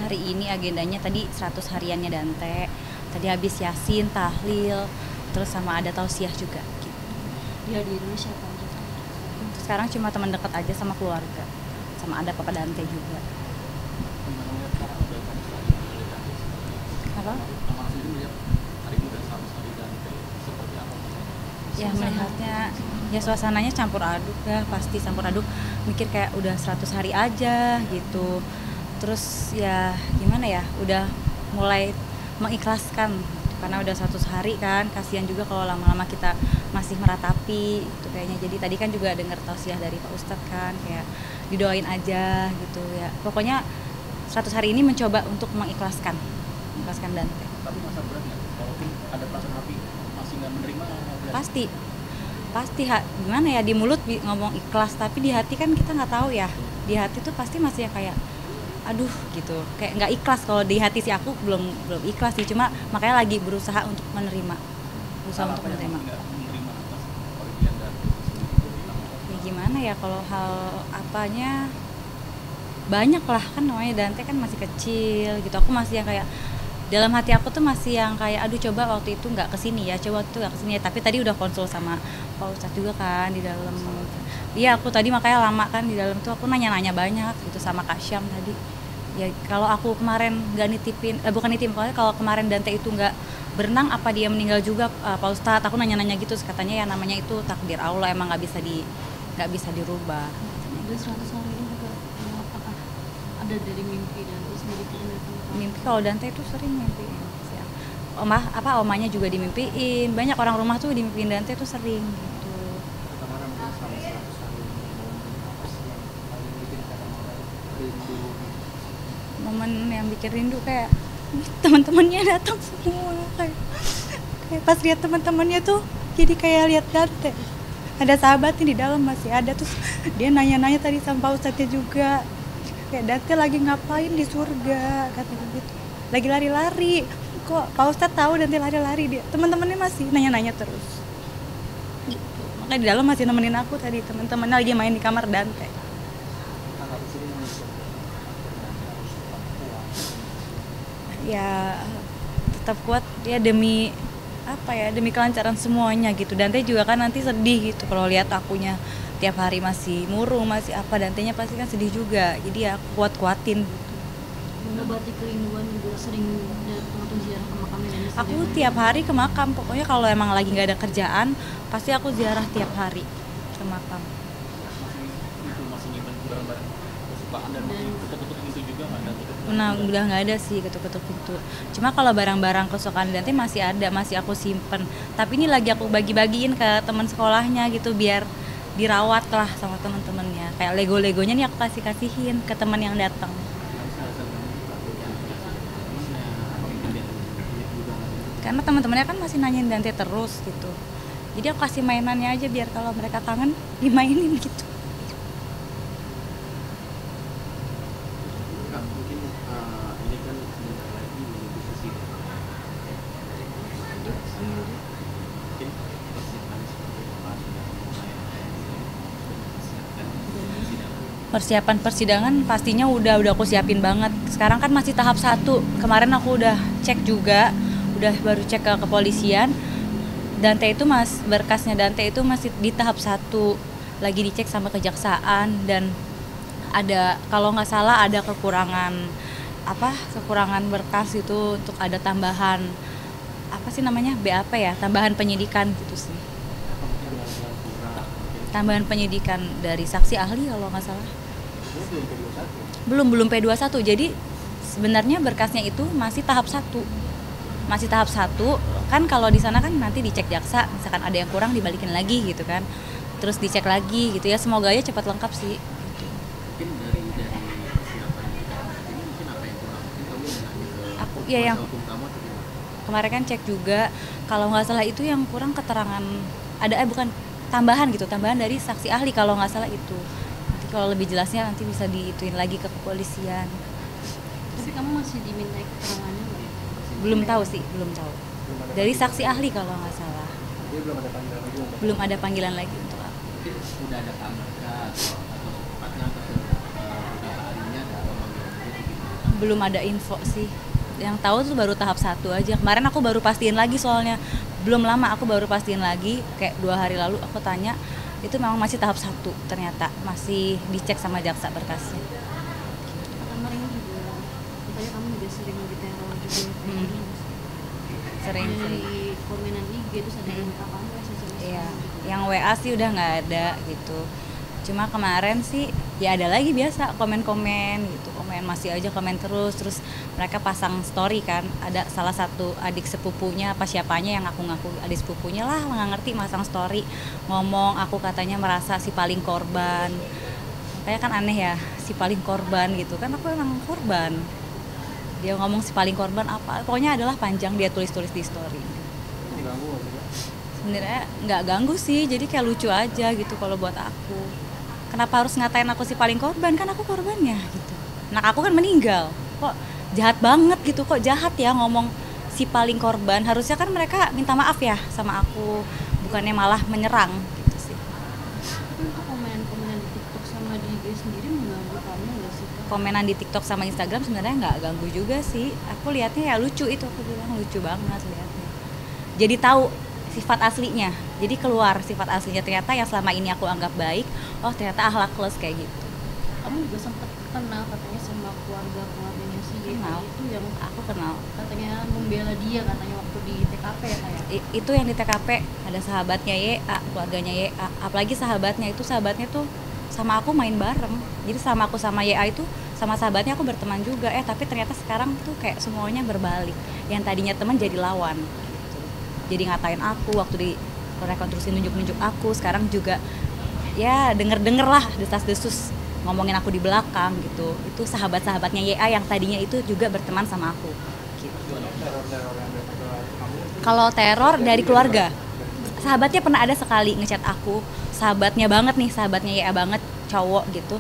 Hari ini agendanya tadi 100 hariannya Dante. Tadi habis Yasin, tahlil, terus sama ada tausiah juga gitu. Dihadirin siapa aja? Sekarang cuma teman dekat aja sama keluarga. Sama ada Papa Dante juga. Apa? Ya melihatnya ya suasananya campur aduk ya, pasti campur aduk. Mikir kayak udah 100 hari aja gitu. Terus ya gimana ya, udah mulai mengikhlaskan karena udah 100 hari kan, kasihan juga kalau lama-lama kita masih meratapi itu kayaknya. Jadi tadi kan juga dengar tausiah dari Pak Ustadz kan, kayak didoain aja gitu ya. Pokoknya 100 hari ini mencoba untuk mengikhlaskan Dante. Tapi masa berat nggak? Walaupun ada perasaan hati masih nggak menerima. Pasti gimana ya, di mulut ngomong ikhlas tapi di hati kan kita nggak tahu ya. Di hati tuh pasti masih kayak aduh gitu, kayak nggak ikhlas. Kalau di hati sih aku belum ikhlas sih, cuma makanya lagi berusaha untuk menerima, ya gimana ya, kalau hal apanya banyak lah kan, namanya Dante kan masih kecil gitu. Aku masih yang kayak dalam hati aku tuh masih yang kayak aduh coba waktu itu nggak kesini ya, tapi tadi udah konsul sama Pak Ustadz juga kan di dalam. Iya, aku tadi makanya lama kan di dalam tuh, aku nanya-nanya banyak gitu sama Kak Syam tadi. Ya kalau aku kemarin nggak nitipin, bukan nitipin, kalau kemarin Dante itu nggak berenang, apa dia meninggal juga Pak Ustadz? Aku nanya-nanya gitu, katanya ya namanya itu takdir Allah, emang nggak bisa dirubah. Udah 100 hari ini juga, apakah ada dari mimpi dan sendiri datang? Mimpi, kalau Dante itu sering mimpiin ya. Omanya juga dimimpiin, banyak orang rumah tuh dimimpiin Dante tuh sering gitu. Momen yang bikin rindu kayak teman-temannya datang semua, kayak pas lihat teman-temannya tuh jadi kayak lihat Dante. Ada sahabatnya di dalam masih ada, terus dia nanya-nanya tadi sama Pak Ustadznya juga, kayak Dante lagi ngapain di surga katanya gitu, lagi lari-lari. Kok Pak Ustadz tahu Dante lari-lari? Dia teman-temannya masih nanya-nanya terus gitu. Makanya di dalam masih nemenin aku tadi, teman-temannya lagi main di kamar Dante. Ya tetap kuat ya, demi demi kelancaran semuanya gitu. Dante juga kan nanti sedih gitu kalau lihat akunya tiap hari masih murung, masih apa, Dantenya pasti kan sedih juga. Jadi ya kuat-kuatin gitu. Mengobati kerinduan juga, sering datang atau ziarah ke makamnya nenek? Aku tiap hari ke makam, pokoknya kalau emang lagi nggak ada kerjaan pasti aku ziarah tiap hari ke makam. Masih nyimpen barang-barang kesukaan dan ketuk-ketuk pintu juga nggak ada? Nah, udah nggak ada sih ketuk-ketuk pintu. Cuma kalau barang-barang kesukaan Dante masih ada, masih aku simpen. Tapi ini lagi aku bagi-bagiin ke teman sekolahnya gitu, biar dirawat lah sama teman-temannya. Kayak Lego-legonya nih aku kasihin ke teman yang datang. Karena teman-temannya kan masih nanyain Dante terus gitu. Jadi aku kasih mainannya aja biar kalau mereka kangen dimainin gitu. Ini kan sebentar lagi menuju sidang. Mungkin persiapan seperti apa sudah mulai Persiapan persidangan pastinya udah aku siapin banget. Sekarang kan masih tahap 1. Kemarin aku udah cek juga, baru cek ke kepolisian. Dante itu berkasnya Dante itu masih di tahap 1. Lagi dicek sama kejaksaan, dan ada, kalau nggak salah ada kekurangan berkas itu, untuk ada tambahan BAP ya, tambahan penyidikan gitu sih. Tambahan penyidikan dari saksi ahli kalau nggak salah. Belum P21. Jadi sebenarnya berkasnya itu masih tahap 1. Kan kalau di sana kan nanti dicek jaksa, misalkan ada yang kurang dibalikin lagi gitu kan. Terus dicek lagi gitu ya, semoga aja cepat lengkap sih. Mungkin dari persiapan ini mungkin apa yang kurang? Mungkin kamu nanya ke Aku yang hukum kamu atau gimana? kemarin kan cek juga, kalau nggak salah itu yang kurang keterangan, bukan tambahan dari saksi ahli kalau nggak salah itu. Nanti kalau lebih jelasnya nanti bisa diituin lagi ke kepolisian. Tapi kamu masih dimintai keterangannya nggak? Belum tahu. Dari saksi ahli kalau nggak salah. Jadi belum ada panggilan lagi? Belum ada panggilan lagi untuk aku. Mungkin sudah ada kabar atau tepatnya beberapa harinya ada pemanggilan lagi gitu. Belum ada info sih. Yang tahu tuh baru tahap 1 aja. Kemarin aku baru pastiin lagi soalnya. Belum lama aku baru pastiin lagi, kayak 2 hari lalu aku tanya, itu memang masih tahap 1 ternyata. Masih dicek sama jaksa berkasnya. Kemarin juga katanya kamu juga sering diteror juga. Sering. Dari komenan IG terus ada yang minta kamu SMS. Iya, yang WA sih udah nggak ada gitu. Cuma kemarin sih ya ada lagi biasa komen-komen gitu, komen masih aja komen terus mereka pasang story kan, ada salah satu adik sepupunya apa siapanya yang aku ngaku adik sepupunya lah, nggak ngerti, masang story ngomong aku katanya merasa si paling korban. Kayak kan aneh ya, si paling korban gitu kan, aku emang korban. Dia ngomong si paling korban apa, pokoknya adalah panjang dia tulis-tulis di story. Sebenarnya nggak ganggu sih, jadi kayak lucu aja gitu kalau buat aku. Kenapa harus ngatain aku si paling korban, kan aku korbannya gitu. Anak aku kan meninggal, kok jahat banget gitu, kok jahat ya ngomong si paling korban. Harusnya kan mereka minta maaf ya sama aku, bukannya malah menyerang gitu sih. Tapi untuk komenan-komenan di TikTok sama di IG sendiri mengganggu kamu nggak sih Kak? Komenan di TikTok sama Instagram sebenarnya nggak ganggu juga sih. Aku lihatnya ya lucu, itu aku bilang lucu banget lihatnya. Jadi tahu sifat aslinya, jadi keluar sifat aslinya, ternyata yang selama ini aku anggap baik, oh ternyata akhlakless kayak gitu. Kamu juga sempat kenal katanya sama keluarganya si Kenal. itu yang Aku kenal. katanya membela dia katanya waktu di TKP ya kayak. Itu yang di TKP ada sahabatnya YA, keluarganya YA, apalagi sahabatnya tuh sama aku main bareng. Jadi sama aku sama YA itu sama sahabatnya aku berteman juga, tapi ternyata sekarang tuh kayak semuanya berbalik. Yang tadinya teman jadi lawan. Jadi ngatain aku waktu di rekonstruksi, nunjuk-nunjuk aku, sekarang juga ya denger-denger lah desas-desus ngomongin aku di belakang gitu. Itu sahabat-sahabatnya YA yang tadinya itu juga berteman sama aku gitu. Kalau teror dari keluarga, sahabatnya pernah ada sekali ngechat aku, sahabatnya banget nih, sahabatnya YA banget, cowok gitu.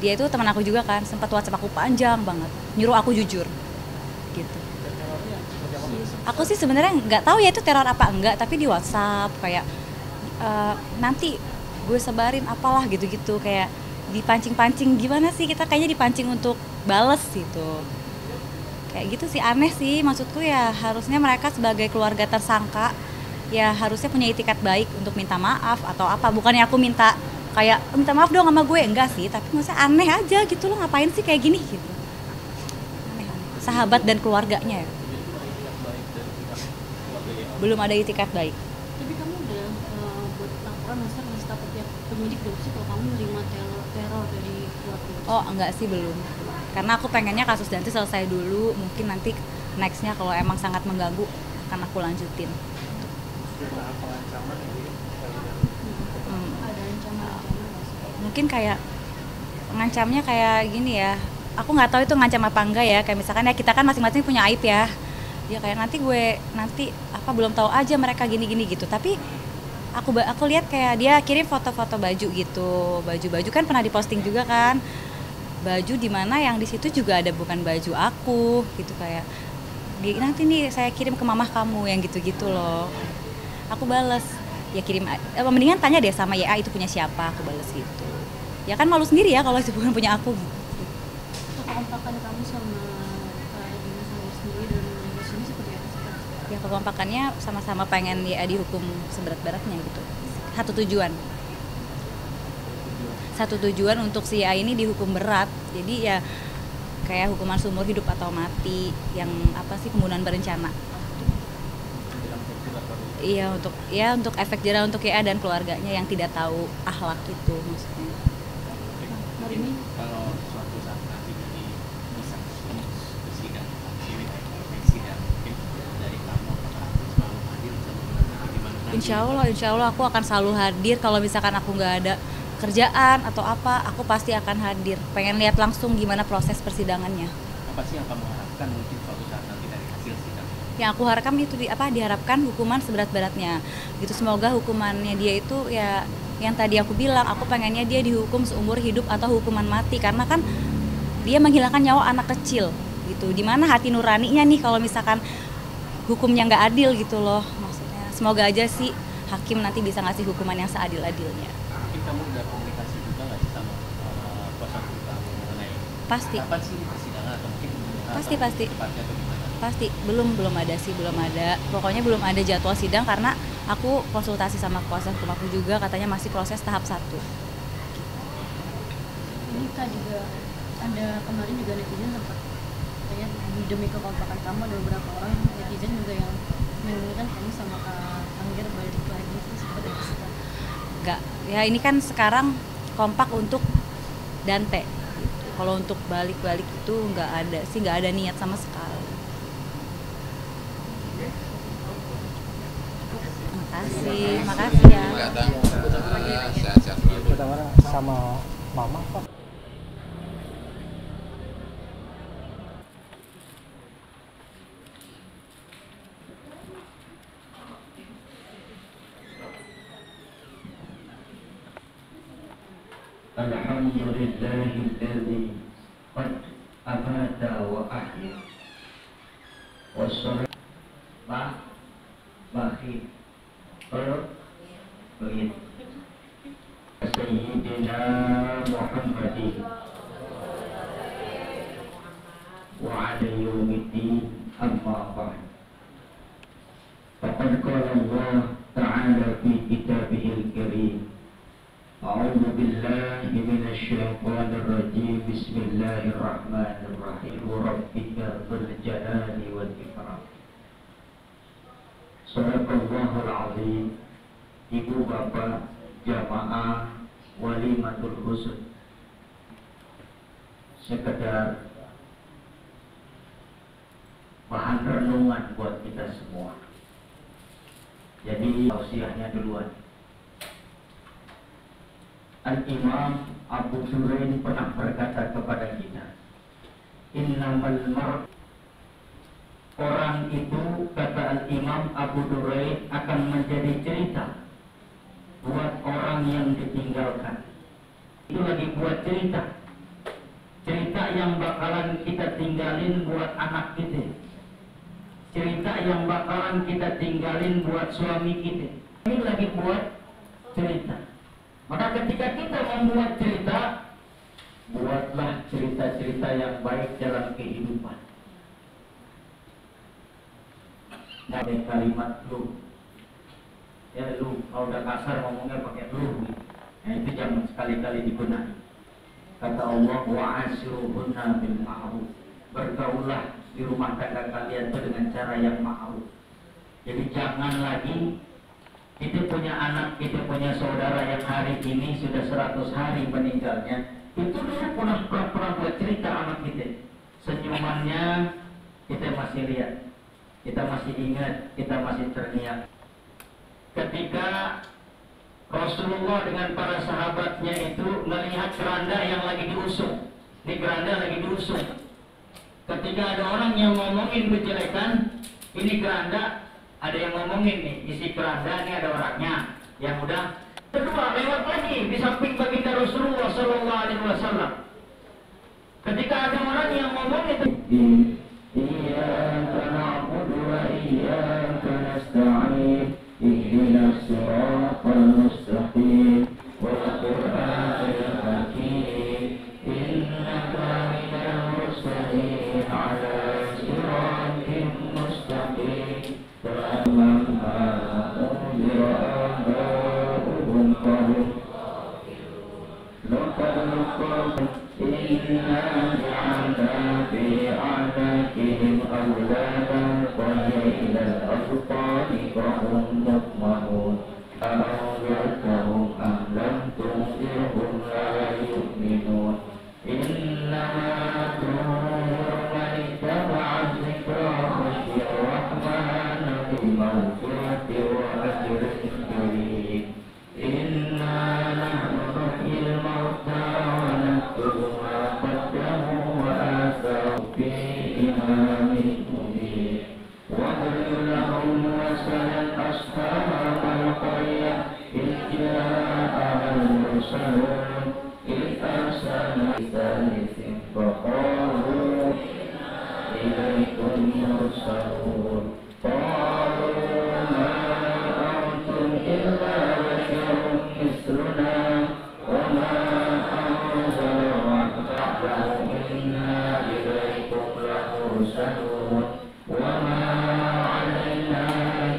Dia itu teman aku juga kan, sempat WhatsApp aku panjang banget, nyuruh aku jujur gitu. Aku sih sebenarnya nggak tahu ya itu teror apa enggak, tapi di WhatsApp kayak nanti gue sebarin apalah gitu-gitu, kayak dipancing-pancing. Gimana sih, kita kayaknya dipancing untuk bales gitu, kayak gitu sih. Aneh sih, maksudku ya harusnya mereka sebagai keluarga tersangka ya harusnya punya itikat baik untuk minta maaf atau apa, bukannya aku minta kayak minta maaf dong sama gue, enggak sih, tapi maksudnya aneh aja gitu loh, ngapain sih kayak gini gitu. Aneh. Sahabat dan keluarganya ya belum ada itikat baik. Tapi kamu udah buat laporan ngasih tahu ke pihak penyidik belum sih kalau kamu menerima teror dari keluarga? Oh enggak sih, belum, karena aku pengennya kasus Danti selesai dulu, mungkin nanti nextnya kalau emang sangat mengganggu akan aku lanjutin. Ada ancaman-ancaman nggak sih? Mungkin kayak ngancamnya kayak gini ya, aku nggak tahu itu ngancam apa enggak ya, kayak misalkan ya kita kan masing-masing punya aib ya, ya kayak nanti apa belum tahu aja mereka gini-gini gitu. Tapi aku lihat kayak dia kirim foto-foto baju gitu, baju kan pernah diposting juga kan, baju dimana yang di situ juga ada bukan baju aku gitu, kayak nanti nih saya kirim ke mamah kamu yang gitu-gitu loh. Aku bales ya kirim, mendingan tanya deh sama YA itu punya siapa, aku bales gitu. Ya kan malu sendiri ya kalau itu bukan punya aku gitu. Kekompakan kamu sama Dina Salir sendiri dan di sini seperti apa sih Kak? Ya kekompakannya sama-sama pengen YA dihukum seberat-beratnya gitu. Satu tujuan untuk si YA ini dihukum berat. Jadi ya kayak hukuman seumur hidup atau mati, yang apa sih, pembunuhan berencana. Iya, untuk efek jerah untuk YA dan keluarganya yang tidak tahu akhlak itu maksudnya. Hari ini Kalau suatu saat nanti bisa ke sidang, mungkin dari kamu apakah selalu hadir gimana? Insya Allah aku akan selalu hadir. Kalau misalkan aku nggak ada kerjaan atau apa, aku pasti akan hadir. Pengen lihat langsung gimana proses persidangannya. Apa sih yang kamu harapkan mungkin suatu saat nanti dari hasil sidang? Yang aku harapkan itu diharapkan hukuman seberat-beratnya gitu. Semoga hukumannya dia itu ya yang tadi aku bilang, aku pengennya dia dihukum seumur hidup atau hukuman mati, karena kan dia menghilangkan nyawa anak kecil gitu. Dimana hati nuraninya nih kalau misalkan hukumnya nggak adil gitu loh maksudnya. Semoga aja sih hakim nanti bisa ngasih hukuman yang seadil-adilnya. Mungkin kamu udah komunikasi juga nggak sih sama kuasa hukum kamu mengenai Pasti. kapan sih persidangan, atau mungkin Pasti, atau pasti. cepatnya atau gimana? Pasti, belum ada sih, belum ada. Pokoknya belum ada jadwal sidang karena aku konsultasi sama kuasa hukum aku juga, katanya masih proses tahap 1. Ini Kak juga ada kemarin juga netizen sempat kayak demi kekompakan kamu ada beberapa orang netizen juga yang menginginkan kamu sama Kak Angger balik lagi itu seperti itu Kak. Enggak, ya ini kan sekarang kompak untuk Dante. Kalau untuk balik-balik itu nggak ada niat sama sekali. Makasih ya. Sehat-sehat selalu. Pertama sama mama kok. Alhamdulillahilladzi qad amata wa ahya wassalatu begitu Sayyidina Muhammadin wa ala yawmiddin amma ba'd. Faqad qala Allah ta'ala fi kitabihil karim A'udzu billahi minasy syaithanir rajim. Bismillahirrahmanirrahim. Rabbika dzul jalali wal ikram. Shadaqallahul azim. Ibu bapak jamaah walimatul khusus, sekedar bahan renungan buat kita semua. Jadi tausiahnya duluan. Al-Imam Abu Durain pernah berkata kepada kita, innamal mar' orang itu, kata Al-Imam Abu Durain, akan menjadi cerita buat orang yang ditinggalkan. Itu lagi buat cerita, cerita yang bakalan kita tinggalin buat anak kita, cerita yang bakalan kita tinggalin buat suami kita. Ini lagi buat cerita. Maka ketika kita membuat cerita, buatlah cerita-cerita yang baik dalam kehidupan. Nah, ada kalimat lu, ya lu, kalau udah kasar ngomongnya pakai lu. Nah, itu jangan sekali-kali digunakan. Kata Allah, wa'ashiruhunna bil ma'ruf. Bergaulah di rumah tangga kalian itu dengan cara yang ma'ruf. Jadi jangan lagi kita punya anak, kita punya saudara yang hari ini sudah 100 hari meninggalnya. Itu dulu pernah buat cerita anak kita. Senyumannya kita masih lihat, kita masih ingat, kita masih terngiang. Ketika Rasulullah dengan para sahabatnya itu melihat keranda yang lagi diusung, ini keranda lagi diusung. Ketika ada orang yang ngomongin kejelekan, ini keranda, ada yang ngomongin nih, isi keranda ini ada orangnya yang udah. Kedua, lewat lagi di samping baginda Rasulullah Sallallahu Alaihi Wasallam. Ketika ada orang yang ngomongin itu, iyyaka na'budu wa iyyaka nasta'in, ihdinas siratal mustaqim, wal qur'anil hakim, innaka minal mursalin ala siratin mustaqim. المرسلون وما علينا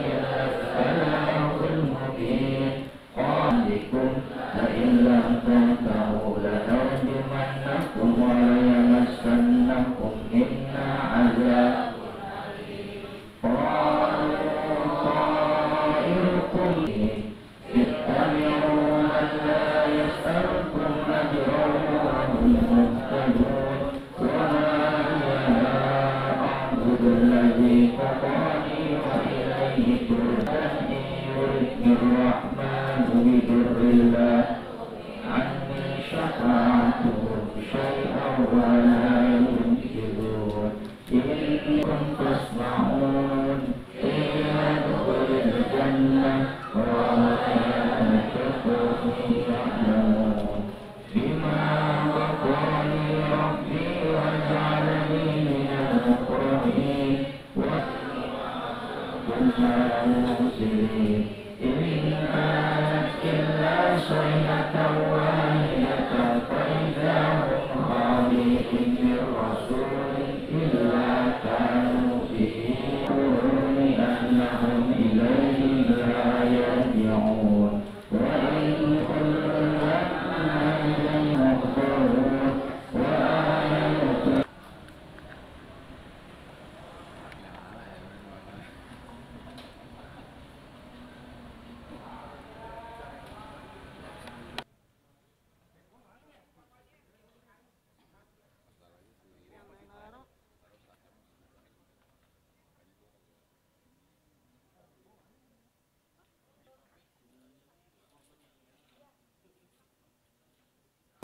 إلا البلاغ المبين قالكم لئن لم تنتهوا لنرجمنكم وليمسنكم منا عذاب قالوا طائركم اتبعوا من لا يسألكم أجرا وهم مهتدون وما أنا أعبد الذي فطرني وإليه ترجعون إن يردني الرحمن بضر الله عني شفاعتهم شيئا ولا ينقذون إنكم تسمعون قيل ادخل الجنة وما تكون يعلمون بما غفرني ربي وجعلني من المكرمين وكنا المرسلين إن كانت إلا صيحة واحدة فإذا هم خالدون من رسول إلا كانوا به يقولون أنهم إليه لا يرجعون وإن كل لما إليه محضرون وآية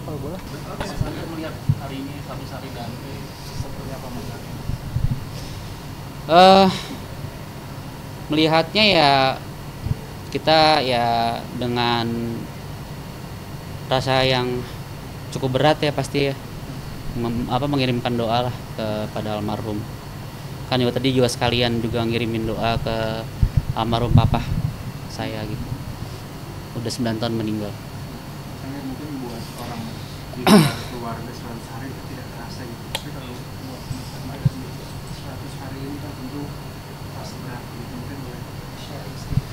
Kalau boleh. Anda melihat hari ini 100 hari Dante seperti apa Mas? Melihatnya ya kita ya dengan rasa yang cukup berat ya pasti ya mengirimkan doa lah kepada almarhum. Kan juga tadi juga sekalian juga ngirimin doa ke almarhum papa saya gitu. Udah 9 tahun meninggal. Saya mungkin buat orang di luar keluarga 100 hari itu tidak terasa gitu. Tapi kalau buat Mas Ahmad sendiri 100 hari ini kan tentu pasti berat gitu. Mungkin boleh share sedikit.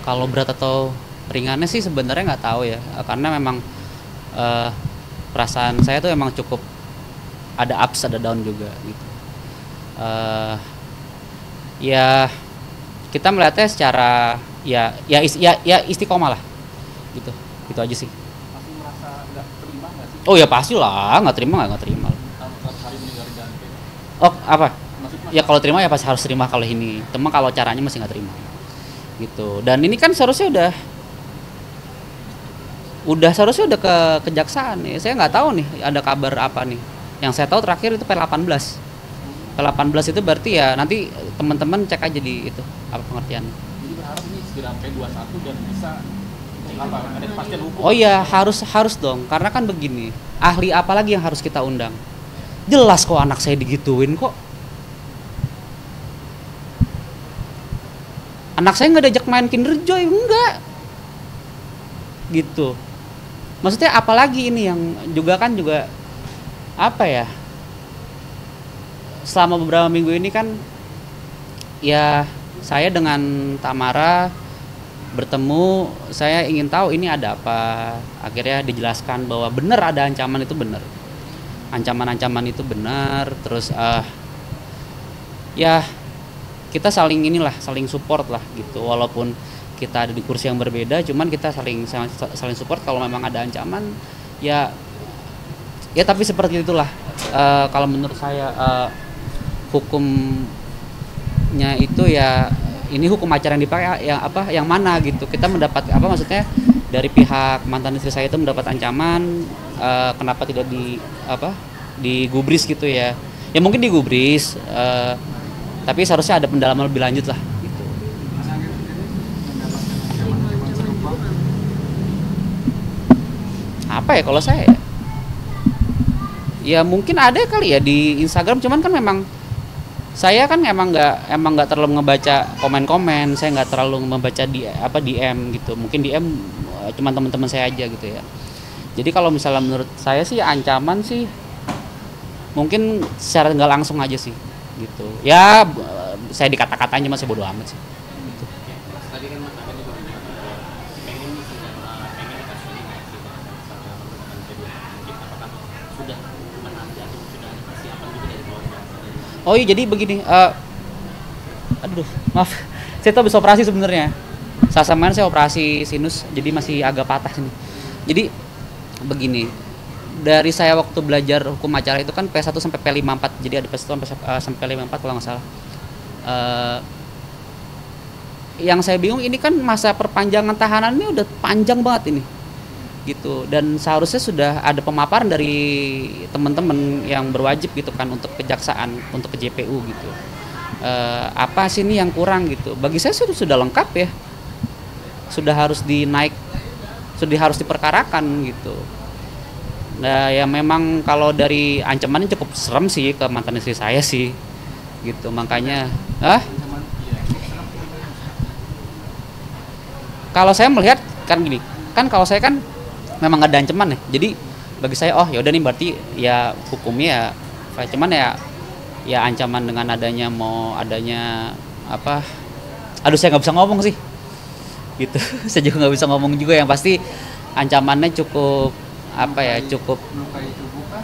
Kalau berat atau ringannya sih sebenarnya nggak tahu ya, karena memang perasaan saya tuh emang cukup ada ups ada down juga gitu. Ya kita melihatnya secara ya istiqomah lah gitu aja sih. Masih merasa nggak terima nggak sih? Oh ya pastilah nggak terima. Kalau 100 hari meninggal Dante. Oh apa Maksudnya ya, kalau terima ya pasti harus terima kalau ini, teman kalau caranya masih nggak terima gitu. Dan ini kan seharusnya seharusnya udah ke kejaksaan nih. Saya nggak tahu nih ada kabar apa nih. Yang saya tahu terakhir itu P18 itu berarti ya nanti teman-teman cek aja di itu apa pengertian. jadi berharap ini segera P21 dan bisa apa ada kepastian hukum. Oh iya harus dong, karena kan begini, ahli apa lagi yang harus kita undang? Jelas kok anak saya digituin kok. Anak saya nggak diajak main Kinder Joy, enggak gitu. Maksudnya apalagi ini yang juga apa ya, selama beberapa minggu ini kan ya saya dengan Tamara bertemu, saya ingin tahu ini ada apa. Akhirnya dijelaskan bahwa benar ada ancaman itu benar, ancaman itu benar. Terus ya kita saling support lah gitu, walaupun kita ada di kursi yang berbeda, cuman kita saling support. Kalau memang ada ancaman ya tapi seperti itulah. Kalau menurut saya hukumnya itu ya ini hukum acara yang dipakai yang mana gitu. Kita mendapat maksudnya dari pihak mantan istri saya itu mendapat ancaman, kenapa tidak digubris gitu ya mungkin digubris, tapi seharusnya ada pendalaman lebih lanjut lah gitu. Apa ya kalau saya ya mungkin ada kali ya di Instagram, cuman kan memang saya kan emang nggak terlalu ngebaca komen-komen, saya nggak terlalu membaca DM gitu. Mungkin DM cuma teman-teman saya aja gitu ya. Jadi kalau misalnya menurut saya sih ancaman sih mungkin secara nggak langsung aja sih gitu ya. Saya dikata-katanya masih bodo amat sih gitu. Tadi kan Mas Akan juga bilang pengen nih pengen kasus ini naik gitu sampai menemukan kedua mungkin apakah sudah menanti atau sudah ada persiapan juga dari keluarga? Oh iya, jadi begini, aduh maaf, saya tuh habis operasi sebenarnya. Selasa kemarin saya operasi sinus, jadi masih agak patah sini. Jadi begini, dari saya waktu belajar hukum acara itu kan P1 sampai P54, jadi ada P1 sampai P54 kalau nggak salah. Yang saya bingung ini kan masa perpanjangan tahanan ini udah panjang banget ini, gitu. Dan seharusnya sudah ada pemaparan dari teman-teman yang berwajib gitu kan untuk kejaksaan, untuk ke JPU gitu. Apa sih ini yang kurang gitu? Bagi saya sudah lengkap ya, sudah harus dinaik, sudah harus diperkarakan gitu. Nah ya memang kalau dari ancamannya cukup serem sih ke mantan istri saya sih, gitu. Makanya, kalau saya melihat kan gini, kan kalau saya kan memang ada ancaman ya. Jadi bagi saya oh ya udah nih berarti ya hukumnya ya, cuman ya ancaman dengan adanya apa? Aduh saya nggak bisa ngomong sih, gitu. Saya juga nggak bisa ngomong juga. Yang pasti ancamannya cukup apa ya, cukup. Melukai tubuh kah?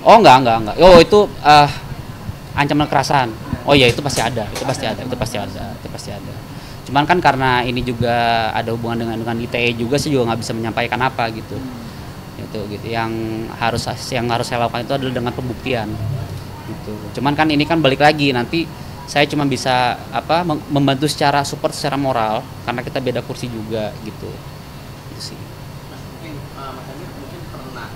Oh enggak. Oh itu ancaman kekerasan. Oh iya itu pasti ada. Cuman kan karena ini juga ada hubungan dengan ITE juga, saya juga nggak bisa menyampaikan apa gitu. Itu gitu. Yang harus saya lakukan itu adalah dengan pembuktian. Gitu. Cuman kan ini kan balik lagi nanti saya cuma bisa membantu secara support secara moral karena kita beda kursi juga gitu. Itu sih. Mas mungkin Mas Amir mungkin pernah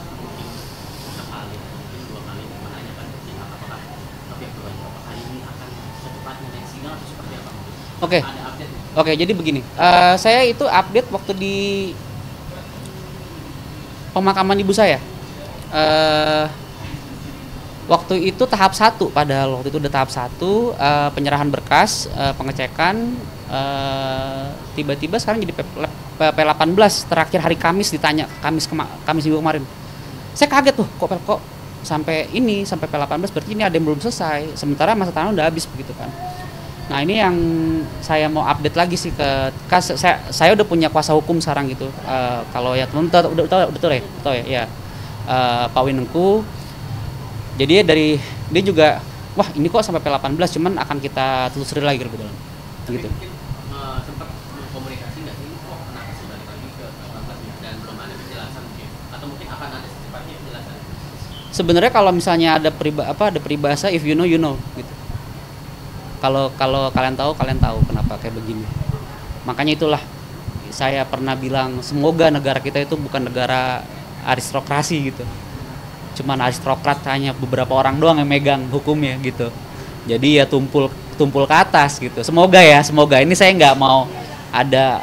sekali mungkin 2 kali menanyakan ke pihak apakah berwajib apakah ini akan secepatnya naik sidang atau seperti apa mungkin? Oke. Ada update? Oke, jadi begini, saya itu update waktu di pemakaman ibu saya. Waktu itu tahap 1, padahal waktu itu udah tahap 1, penyerahan berkas, pengecekan, tiba-tiba sekarang jadi P18 terakhir hari Kamis ditanya, Kamis minggu kemarin. Saya kaget tuh, kok sampai P18 berarti ini ada yang belum selesai, sementara masa tahanan udah habis begitu kan. Nah ini yang saya mau update lagi sih saya udah punya kuasa hukum sekarang gitu. Kalau ya teman-teman udah tahu ya, Pak Winengku. Jadi dia juga wah ini kok sampai P18 cuman akan kita telusuri lagi lebih dalam. Gitu. Mungkin sempat komunikasi nggak sih kok kenapa sih balik lagi ke 18 dan belum ada penjelasan mungkin atau mungkin akan ada secepatnya penjelasan? Sebenarnya kalau misalnya ada peribahasa if you know gitu. Kalau kalian tahu kenapa kayak begini. Makanya itulah saya pernah bilang semoga negara kita itu bukan negara aristokrasi gitu. Cuman aristokrat hanya beberapa orang doang yang megang hukumnya gitu. Jadi ya tumpul ke atas gitu. Semoga ini saya nggak mau ada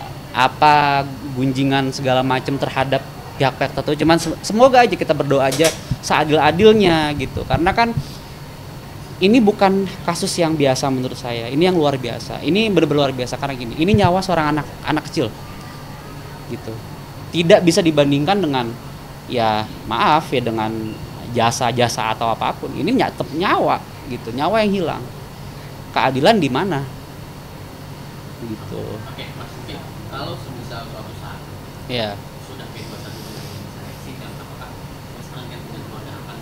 gunjingan segala macam terhadap pihak-pihak tertentu. Cuman semoga aja kita berdoa aja seadil-adilnya gitu. Karena kan ini bukan kasus yang biasa menurut saya. Ini yang luar biasa. Ini benar-benar luar biasa karena gini. Ini nyawa seorang anak kecil, gitu. Tidak bisa dibandingkan dengan maaf ya dengan jasa atau apapun. Ini tetap nyawa, gitu. Nyawa yang hilang. Keadilan di mana? Gitu. Oke, Mas mungkin kalau semisal suatu saat sudah P21 menyelesaikan sidang, apakah Mas Angger dan keluarga akan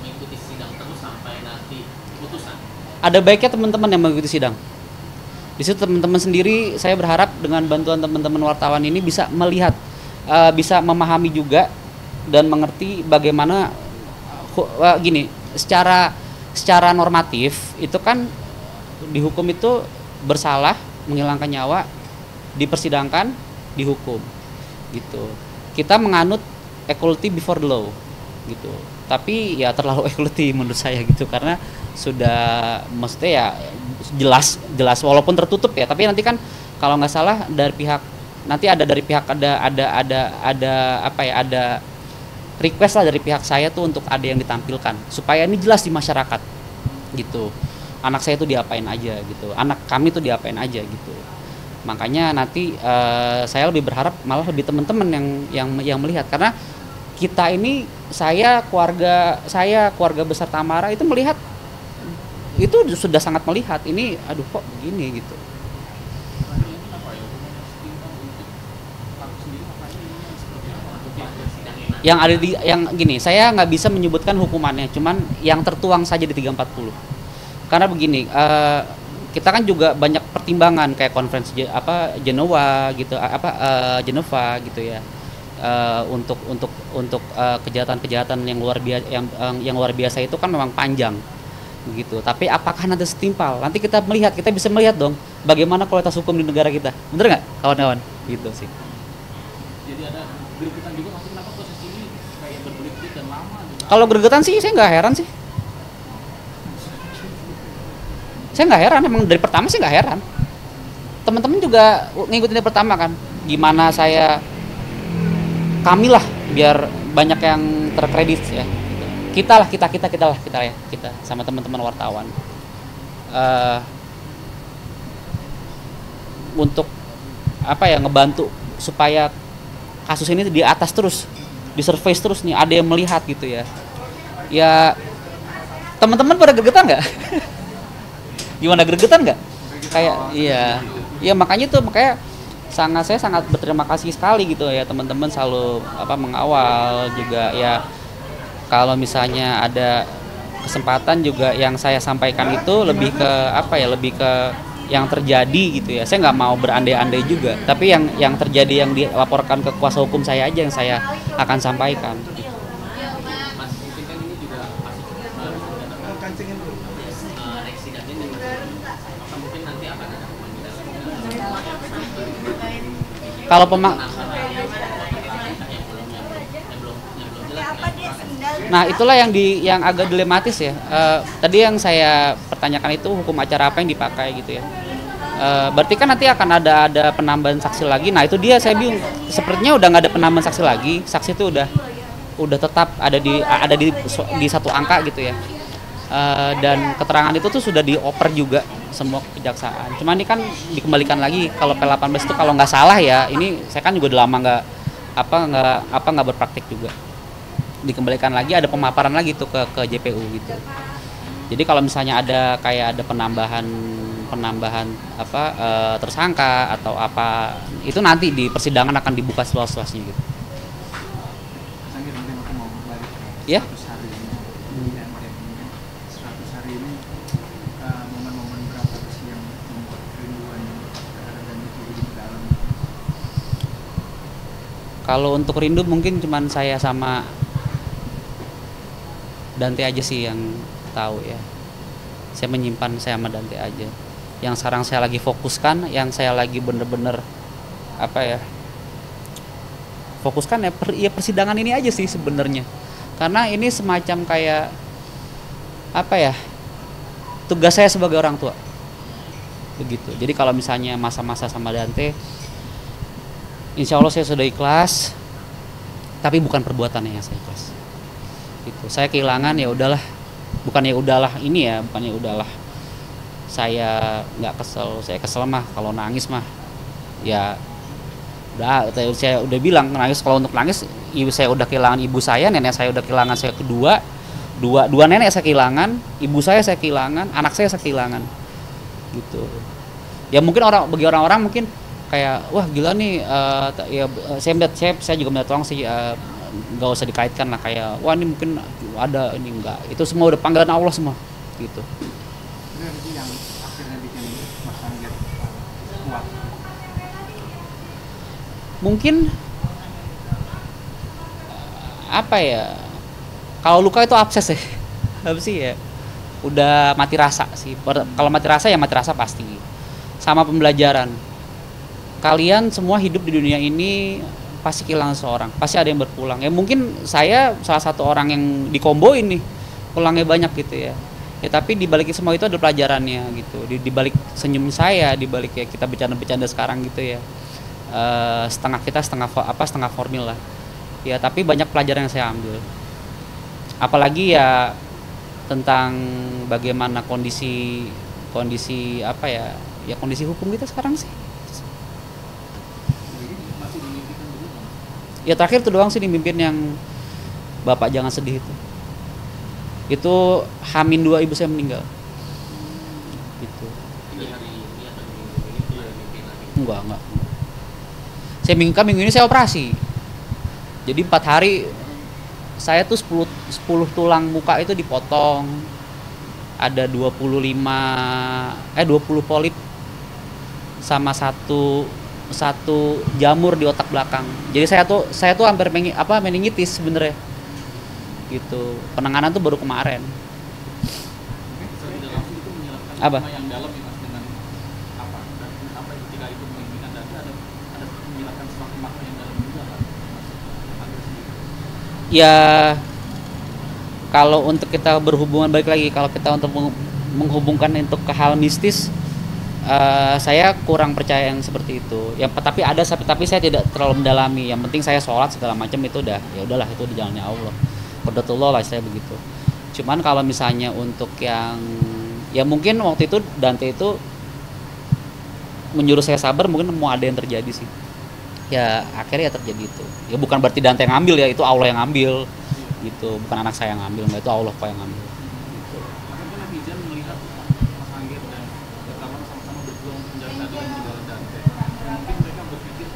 mengikuti sidang terus sampai nanti putusan? Ada baiknya teman-teman yang mengikuti sidang. Di situ teman-teman sendiri saya berharap dengan bantuan teman-teman wartawan ini bisa melihat, bisa memahami juga dan mengerti bagaimana gini, secara normatif itu kan dihukum itu bersalah, menghilangkan nyawa, dipersidangkan, dihukum. Gitu. Kita menganut equality before the law gitu. Tapi ya terlalu equality menurut saya gitu karena sudah maksudnya ya jelas walaupun tertutup ya, tapi nanti kan kalau nggak salah dari pihak ada request lah dari pihak saya tuh untuk ada yang ditampilkan supaya ini jelas di masyarakat gitu. Anak saya tuh diapain aja gitu, anak kami tuh diapain aja gitu. Makanya nanti saya lebih berharap malah lebih teman-teman yang melihat karena kita ini, saya keluarga besar Tamara itu melihat, itu sudah sangat melihat ini, aduh kok begini gitu. Yang ada di, yang gini, saya nggak bisa menyebutkan hukumannya, cuman yang tertuang saja di 340. Karena begini, kita kan juga banyak pertimbangan kayak konferensi Genova gitu, Geneva gitu ya, untuk kejahatan-kejahatan yang luar biasa itu kan memang panjang begitu. Tapi apakah nanti setimpal? Nanti kita bisa melihat dong bagaimana kualitas hukum di negara kita, bener nggak kawan-kawan? Gitu sih. Jadi ada gregetan juga masih, kenapa proses ini kayak berbelit-belit dan lama gitu? Kalau gregetan sih saya nggak heran sih. Saya nggak heran, emang dari pertama sih nggak heran. Teman-teman juga ngikutin dari pertama kan. Gimana kami lah biar banyak yang terkredit ya. Kita sama teman-teman wartawan. Untuk ngebantu supaya kasus ini di atas terus, di surface terus nih, ada yang melihat gitu ya. Ya teman-teman pada gregetan nggak? Gimana, gregetan nggak? Kayak iya makanya saya sangat berterima kasih sekali gitu ya, teman-teman selalu mengawal juga ya. Kalau misalnya ada kesempatan juga yang saya sampaikan itu lebih ke yang terjadi gitu ya. Saya nggak mau berandai-andai juga, tapi yang terjadi, yang dilaporkan ke kuasa hukum saya aja yang saya akan sampaikan. Mas, mungkin kan ini juga masih sidangnya nih, maka mungkin nanti akan ada pemanggilan Kalau Nah, itulah yang agak dilematis ya. Tadi yang saya pertanyakan itu hukum acara apa yang dipakai gitu ya. Berarti kan nanti akan ada penambahan saksi lagi. Nah, itu dia saya bingung. Sepertinya udah nggak ada penambahan saksi lagi. Saksi itu udah tetap ada di satu angka gitu ya. Dan keterangan itu tuh sudah dioper juga semua ke kejaksaan. Cuma ini kan dikembalikan lagi kalau P18 itu kalau nggak salah ya. Ini saya kan juga udah lama nggak berpraktik juga. Dikembalikan lagi, ada pemaparan lagi tuh ke JPU gitu. Jadi kalau misalnya ada penambahan tersangka atau apa, itu nanti di persidangan akan dibuka seluas-luasnya gitu. Mungkin aku mau balik Ya? 100 hari ini. Ya, mungkin 100 hari ini momen-momen berapa sih yang membuat kerinduan terhadap dan itu begitu dalam? Kalau untuk rindu mungkin cuman saya sama Dante aja sih yang tahu ya. Saya menyimpan saya sama Dante aja. Yang sekarang saya lagi fokuskan, yang saya lagi bener-bener fokuskan ya persidangan ini aja sih sebenarnya. Karena ini semacam kayak tugas saya sebagai orang tua. Begitu. Jadi kalau misalnya masa-masa sama Dante, insya Allah saya sudah ikhlas, tapi bukan perbuatannya yang saya ikhlas. Gitu. Saya kehilangan ya udahlah, bukan ya udahlah saya nggak kesel. Saya kesel mah kalau nangis mah ya udah, saya udah bilang nangis. Kalau untuk nangis, ibu saya udah kehilangan ibu saya, nenek saya udah kehilangan saya kedua, dua nenek saya kehilangan, ibu saya kehilangan, anak saya kehilangan gitu. Ya mungkin bagi orang-orang mungkin kayak wah gila nih, saya juga minta tolong sih, nggak usah dikaitkan lah kayak wah ini mungkin ada ini, enggak, itu semua udah panggilan Allah semua gitu. Ini sih yang akhirnya bikin Mas Angger kuat. Mungkin kalau luka itu abses ya. Apa sih ya, udah mati rasa sih. Kalau mati rasa ya mati rasa pasti. Sama pembelajaran, kalian semua hidup di dunia ini pasti kehilangan seorang, pasti ada yang berpulang. Ya mungkin saya salah satu orang yang dikomboin nih, pulangnya banyak gitu ya. Ya tapi di balik semua itu ada pelajarannya gitu. Di balik senyum saya, di balik ya kita bercanda-bercanda sekarang gitu ya. Setengah formil lah. Ya tapi banyak pelajaran yang saya ambil. Apalagi ya tentang bagaimana kondisi kondisi hukum kita sekarang sih. Ya terakhir itu doang sih dimimpin yang Bapak jangan sedih itu H-2 ibu saya meninggal gitu. Ini hari ini atau minggu ini itu hari mimpi lagi. Enggak. Saya minggu ini saya operasi. Jadi 4 hari saya tuh 10 tulang muka itu dipotong. Ada 20 polip sama satu jamur di otak belakang. Jadi saya tuh hampir meningitis sebenarnya. Gitu. Penanganan tuh baru kemarin. Apa? Yang dalam ya Mas dengan apa dan apa ketika itu menginginkan dan ada menjelaskan sesuatu makna yang dalam juga kan Mas sendiri. Ya kalau untuk kita berhubungan balik lagi kalau kita untuk menghubungkan untuk ke hal mistis saya kurang percaya yang seperti itu. Tapi saya tidak terlalu mendalami. Yang penting saya sholat segala macam itu ya udahlah itu di jalannya Allah. Qadarullah lah saya begitu. Cuman kalau misalnya untuk yang ya mungkin waktu itu Dante itu menyuruh saya sabar mungkin mau ada yang terjadi sih. Ya akhirnya ya terjadi itu. Ya bukan berarti Dante yang ngambil ya, itu Allah yang ngambil. Gitu, bukan anak saya yang ngambil, itu Allah kok yang ngambil. Gitu. Mungkin netizen melihat Mas Anggir dan kawan sama-sama berjuang untuk mencari keadilan di dalam Dante. Mungkin mereka berpikir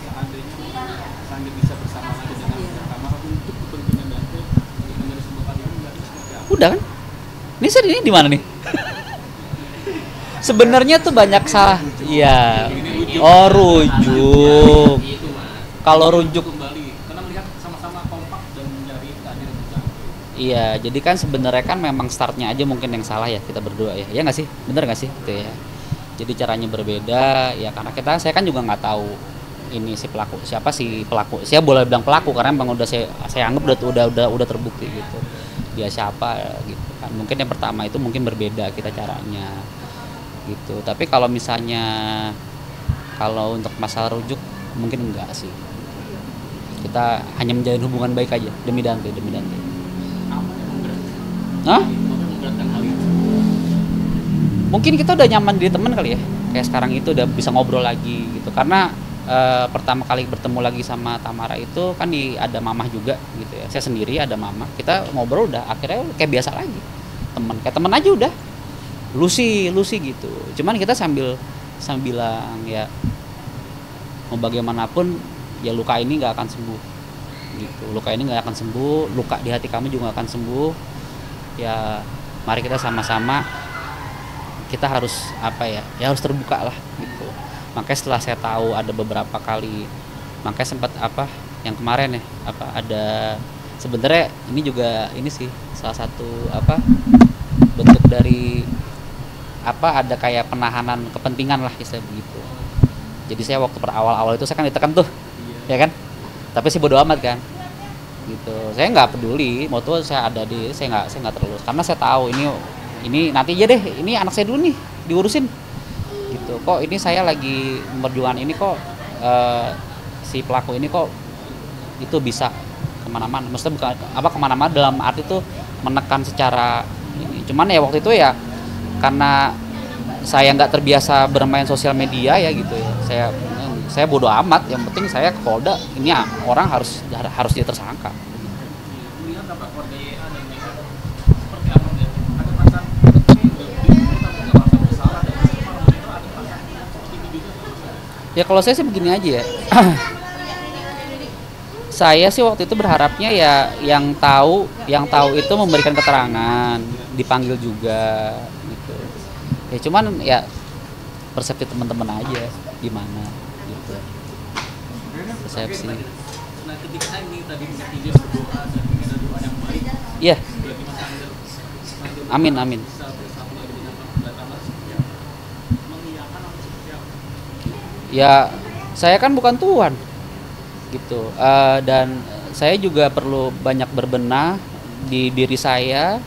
seandainya Mas Anggir bisa bersama lagi dengan Tamara untuk kepentingan Dante untuk mencari sebuah keadilan berarti seperti apa? Udah kan? Ini di mana nih? Sebenarnya tuh banyak salah. Iya. Oh, rujuk. Kalau rujuk Kembali karena melihat sama-sama kompak dan mencari keadilan untuk Dante. iya, jadi kan sebenarnya kan memang startnya aja mungkin yang salah ya kita berdua ya. Ya nggak sih? Bener nggak sih? Gitu ya. Jadi caranya berbeda ya karena saya kan juga nggak tahu ini siapa si pelaku. Saya boleh bilang pelaku karena memang udah saya anggap udah terbukti gitu. Dia siapa gitu kan. Mungkin yang pertama itu mungkin berbeda kita caranya. Gitu. Tapi kalau untuk masalah rujuk mungkin enggak sih. Kita hanya menjalin hubungan baik aja demi Dante. Apa yang memberatkan? Hah? Apa yang memberatkan hal itu? Mungkin kita udah nyaman di teman kali ya. Kayak sekarang itu udah bisa ngobrol lagi gitu. Karena pertama kali bertemu lagi sama Tamara itu kan ada mamah juga gitu ya. Saya sendiri ada mamah. Kita ngobrol udah akhirnya kayak biasa lagi. Kayak teman aja udah. Lucy gitu. Cuman kita sambil bilang ya mau bagaimanapun ya luka ini nggak akan sembuh gitu. Luka ini nggak akan sembuh, luka di hati kamu juga nggak akan sembuh. Ya mari kita sama-sama kita harus harus terbuka lah gitu. Makanya setelah saya tahu ada beberapa kali, makanya sempat yang kemarin ya ada sebenarnya ini juga ini sih salah satu bentuk dari ada kayak penahanan kepentingan lah istilah begitu. Jadi saya waktu awal itu saya kan ditekan tuh, ya kan? Tapi sih bodo amat kan, gitu. Saya nggak peduli, mau tuh saya nggak terlalu, karena saya tahu ini nanti aja deh, ini anak saya dulu nih diurusin, gitu. Kok ini saya lagi memperjuangkan ini kok si pelaku ini kok itu bisa kemana-mana, maksudnya bukan kemana-mana dalam arti tuh menekan secara ini. Cuman ya waktu itu ya karena saya nggak terbiasa bermain sosial media ya gitu ya, saya bodo amat, yang penting saya ke Polda, ini orang harus dia tersangka. Melihat apa keluarga YA dan YA seperti apa ya? Ada perasaan tapi nggak merasa bersalah dan itu ada perasaan seperti itu juga. Ya kalau saya sih begini aja ya. Saya sih waktu itu berharapnya ya yang tahu itu memberikan keterangan, dipanggil juga gitu. Ya cuman ya persepsi teman-teman aja gimana gitu. Persepsi. Nah ketika ini tadi netizen berdoa dan minta doa yang baik. Iya. Bagi Mas Anggir. Amin. Bisa bersatu lagi dengan Pak Tamara mengiyakan atau seperti apa? Ya saya kan bukan Tuhan gitu, dan saya juga perlu banyak berbenah di diri saya,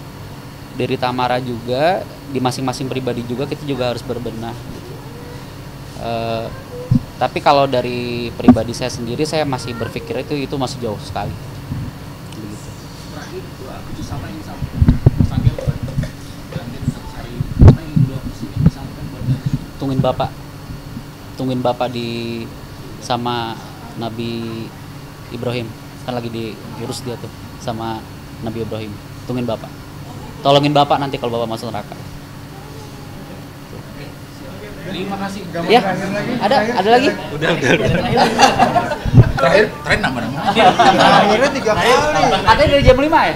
diri Tamara juga, di masing-masing pribadi juga kita juga harus berbenah gitu. Tapi kalau dari pribadi saya sendiri saya masih berpikir itu masih jauh sekali begitu. Terakhir itu aku sama ini sama Mas Anggir dan satu hari apa yang beliau disampaikan buat tungguin bapak sama Nabi Ibrahim kan lagi diurus dia tuh sama Nabi Ibrahim. Tungguin Bapak. Tolongin Bapak nanti kalau Bapak masuk neraka. Terima kasih. Ya, ada lagi? Udah. Terakhir nama. Akhirnya 3 kali. Katanya dari jam 5 ya?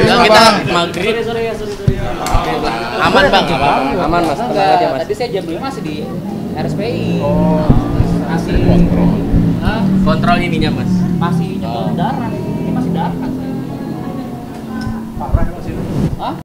Kita maghrib. Sorry. Aman bang. Aman mas, tenang aja mas. Tadi saya jam 5 masih di RSPI. Masih Kontrol ininya mas. masih nyetor darah. Ini masih darah kan saya. Parah masih. Hah?